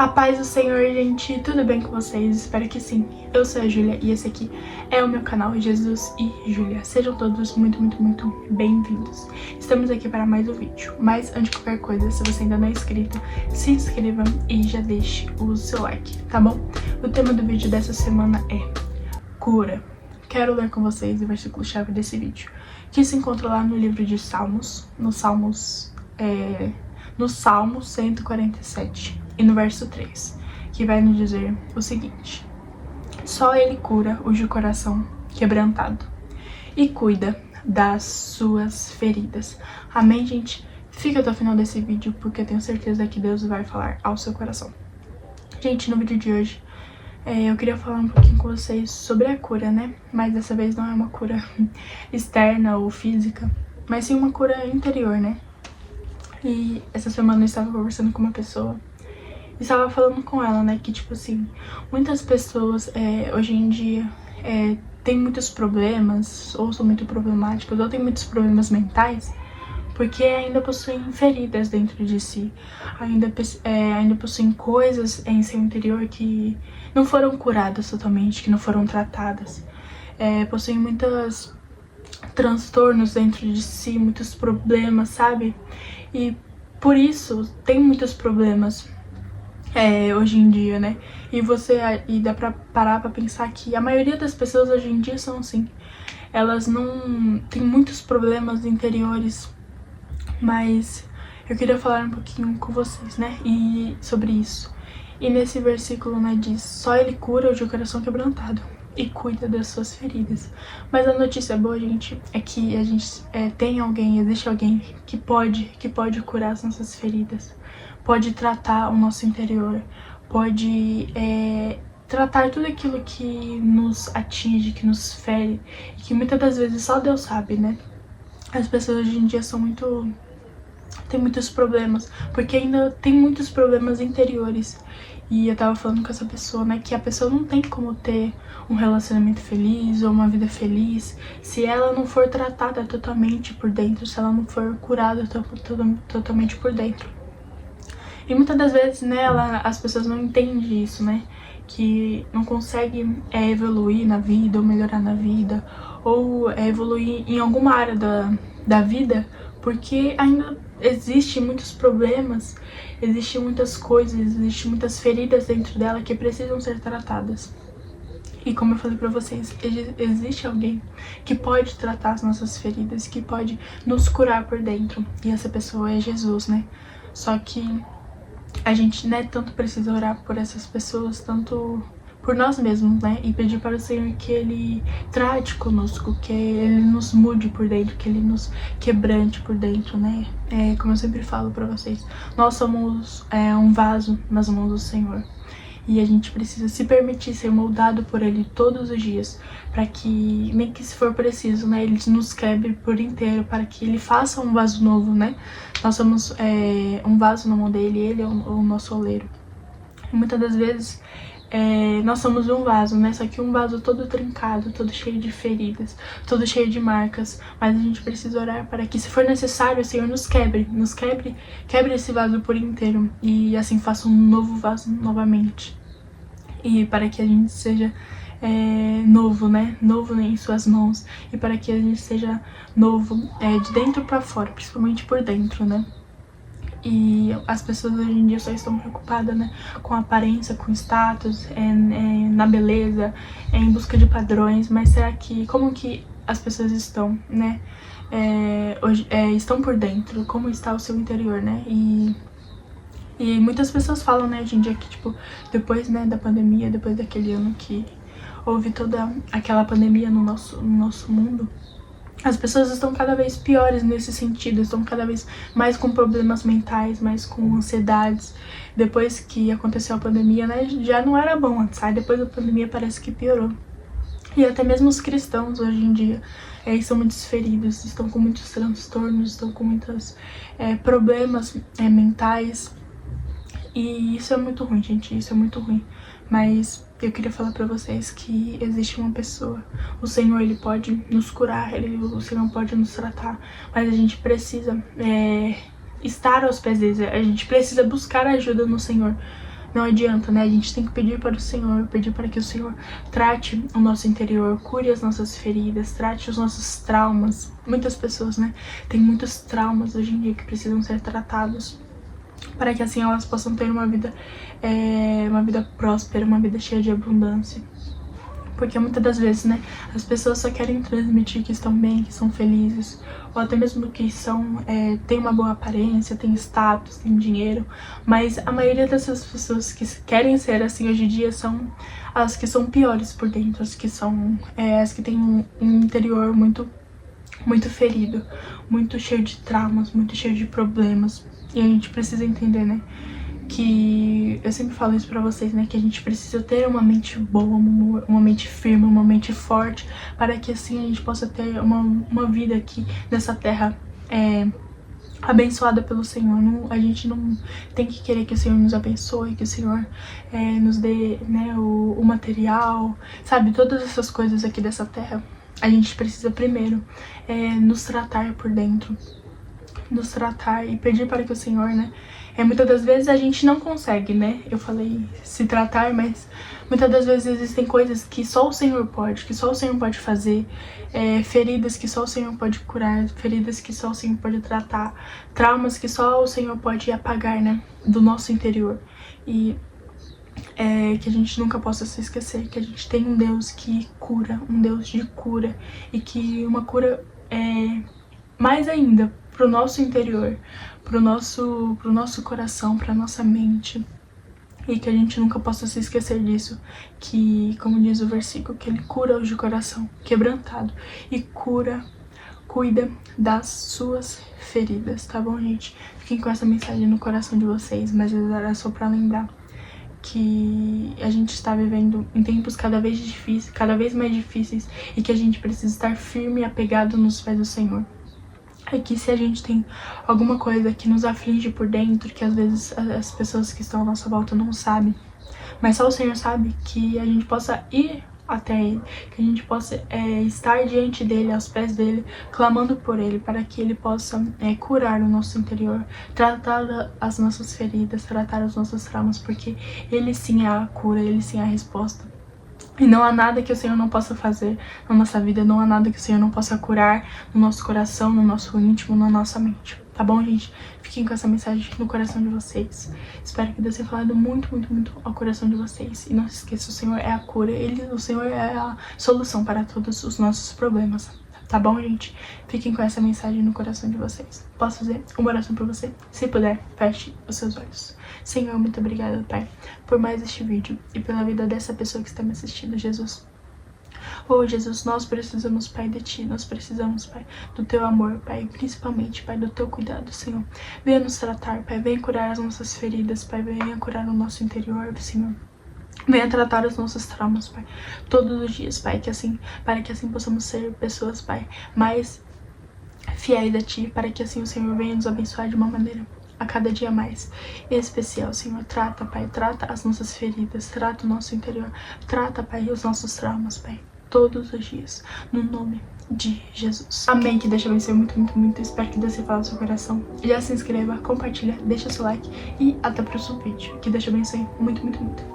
A paz do Senhor, gente, tudo bem com vocês? Espero que sim. Eu sou a Júlia e esse aqui é o meu canal Jesus e Júlia. Sejam todos muito bem-vindos. Estamos aqui para mais um vídeo, mas antes de qualquer coisa, se você ainda não é inscrito, se inscreva e já deixe o seu like, tá bom? O tema do vídeo dessa semana é cura. Quero ler com vocês o versículo-chave desse vídeo, que se encontra lá no livro de Salmos, no Salmo 147 e no verso 3, que vai nos dizer o seguinte: só ele cura o de coração quebrantado e cuida das suas feridas. Amém, gente? Fica até o final desse vídeo, porque eu tenho certeza que Deus vai falar ao seu coração. Gente, no vídeo de hoje, eu queria falar um pouquinho com vocês sobre a cura, né? Mas dessa vez não é uma cura externa ou física, mas sim uma cura interior, né? E essa semana eu estava conversando com uma pessoa e estava falando com ela, né, que tipo assim, muitas pessoas hoje em dia têm muitos problemas, ou são muito problemáticas, ou têm muitos problemas mentais, porque ainda possuem feridas dentro de si, ainda possuem coisas em seu interior que não foram curadas totalmente, que não foram tratadas, possuem muitos transtornos dentro de si, muitos problemas, sabe? E por isso tem muitos problemas hoje em dia, né? E dá pra parar pra pensar que a maioria das pessoas hoje em dia são assim. Elas não têm muitos problemas interiores, mas eu queria falar um pouquinho com vocês, né? E sobre isso. E nesse versículo, né, diz: só ele cura o de coração quebrantado e cuida das suas feridas. Mas a notícia boa, gente, é que a gente existe alguém que pode curar as nossas feridas, pode tratar o nosso interior, pode tratar tudo aquilo que nos atinge, que nos fere, e que muitas das vezes só Deus sabe, né? As pessoas hoje em dia tem muitos problemas, porque ainda tem muitos problemas interiores. E eu tava falando com essa pessoa, né, que a pessoa não tem como ter um relacionamento feliz ou uma vida feliz se ela não for tratada totalmente por dentro, se ela não for curada totalmente por dentro. E muitas das vezes, né, as pessoas não entendem isso, né, que não conseguem evoluir na vida ou melhorar na vida, ou evoluir em alguma área da vida, porque ainda existem muitos problemas, existem muitas coisas, existem muitas feridas dentro dela que precisam ser tratadas. E como eu falei pra vocês, existe alguém que pode tratar as nossas feridas, que pode nos curar por dentro. E essa pessoa é Jesus, né? Só que a gente, né, tanto precisa orar por essas pessoas, tanto por nós mesmos, né? E pedir para o Senhor que Ele trate conosco, que Ele nos mude por dentro, que Ele nos quebrante por dentro, né? Como eu sempre falo para vocês, nós somos um vaso nas mãos do Senhor. E a gente precisa se permitir ser moldado por Ele todos os dias, para que, nem que se for preciso, né, Ele nos quebre por inteiro, para que Ele faça um vaso novo, né? Nós somos um vaso na mão dEle, Ele é o nosso oleiro. E muitas das vezes nós somos um vaso, né? Só que um vaso todo trincado, todo cheio de feridas, todo cheio de marcas. Mas a gente precisa orar para que, se for necessário, o Senhor quebre esse vaso por inteiro. E assim faça um novo vaso novamente. E para que a gente seja novo, né? Novo em suas mãos. E para que a gente seja novo de dentro para fora, principalmente por dentro, né? E as pessoas hoje em dia só estão preocupadas, né, com a aparência, com status, na beleza, em busca de padrões. Mas será que, como que as pessoas estão, né, hoje, estão por dentro? Como está o seu interior, né? E muitas pessoas falam, né, hoje em dia que, tipo, depois, né, da pandemia, depois daquele ano que houve toda aquela pandemia no nosso mundo, as pessoas estão cada vez piores nesse sentido, estão cada vez mais com problemas mentais, mais com ansiedades. Depois que aconteceu a pandemia, né, já não era bom antes, aí depois da pandemia parece que piorou. E até mesmo os cristãos hoje em dia estão muito feridos, estão com muitos transtornos, estão com muitos problemas mentais. E isso é muito ruim, gente, isso é muito ruim. Mas eu queria falar pra vocês que existe uma pessoa, o Senhor, Ele pode nos curar, o Senhor pode nos tratar, mas a gente precisa estar aos pés dele, a gente precisa buscar ajuda no Senhor, não adianta, né? A gente tem que pedir para o Senhor, pedir para que o Senhor trate o nosso interior, cure as nossas feridas, trate os nossos traumas. Muitas pessoas, né, têm muitos traumas hoje em dia que precisam ser tratados, para que assim elas possam ter uma vida próspera, uma vida cheia de abundância. Porque muitas das vezes, né, as pessoas só querem transmitir que estão bem, que são felizes, ou até mesmo que têm uma boa aparência, têm status, têm dinheiro, mas a maioria dessas pessoas que querem ser assim hoje em dia são as que são piores por dentro, as que têm um interior muito ferido, muito cheio de traumas, muito cheio de problemas. E a gente precisa entender, né, que eu sempre falo isso pra vocês, né, que a gente precisa ter uma mente boa, uma mente firme, uma mente forte, para que assim a gente possa ter uma vida aqui nessa terra abençoada pelo Senhor. A gente não tem que querer que o Senhor nos abençoe, que o Senhor nos dê, né, o material, sabe, todas essas coisas aqui dessa terra. A gente precisa primeiro nos tratar por dentro, nos tratar e pedir para que o Senhor, né, muitas das vezes a gente não consegue, né, eu falei se tratar, mas muitas das vezes existem coisas que só o Senhor pode, que só o Senhor pode fazer, feridas que só o Senhor pode curar, feridas que só o Senhor pode tratar, traumas que só o Senhor pode apagar, né, do nosso interior. E que a gente nunca possa se esquecer que a gente tem um Deus que cura, um Deus de cura, e que uma cura mais ainda pro nosso interior, pro nosso coração, pra nossa mente, e que a gente nunca possa se esquecer disso, que, como diz o versículo, que ele cura os de coração quebrantado e cuida das suas feridas, tá bom, gente? Fiquem com essa mensagem no coração de vocês, mas era só pra lembrar que a gente está vivendo em tempos cada vez mais difíceis, e que a gente precisa estar firme e apegado nos pés do Senhor. É que se a gente tem alguma coisa que nos aflige por dentro, que às vezes as pessoas que estão à nossa volta não sabem, mas só o Senhor sabe, que a gente possa ir até Ele, que a gente possa estar diante dEle, aos pés dEle, clamando por Ele, para que Ele possa curar o nosso interior, tratar as nossas feridas, tratar os nossos traumas, porque Ele sim é a cura, Ele sim é a resposta. E não há nada que o Senhor não possa fazer na nossa vida, não há nada que o Senhor não possa curar no nosso coração, no nosso íntimo, na nossa mente. Tá bom, gente? Fiquem com essa mensagem no coração de vocês. Espero que Deus tenha falado muito, muito, muito ao coração de vocês. E não se esqueça, o Senhor é a cura. O Senhor é a solução para todos os nossos problemas. Tá bom, gente? Fiquem com essa mensagem no coração de vocês. Posso fazer uma oração por você? Se puder, feche os seus olhos. Senhor, muito obrigada, Pai, por mais este vídeo e pela vida dessa pessoa que está me assistindo, Jesus. Oh, Jesus, nós precisamos, Pai, de Ti. Nós precisamos, Pai, do Teu amor, Pai, principalmente, Pai, do Teu cuidado, Senhor. Venha nos tratar, Pai, venha curar as nossas feridas, Pai, venha curar o nosso interior, Senhor. Venha tratar os nossos traumas, Pai, todos os dias, Pai, para que assim possamos ser pessoas, Pai, mais fiéis a Ti, para que assim o Senhor venha nos abençoar de uma maneira a cada dia mais especial, Senhor. Trata, Pai, trata as nossas feridas, trata o nosso interior, trata, Pai, os nossos traumas, Pai, todos os dias, no nome de Jesus. Amém, que Deus te abençoe muito, muito, muito. Espero que Deus se fale no seu coração. Já se inscreva, compartilha, deixa seu like e até o próximo vídeo. Que Deus te abençoe muito, muito, muito.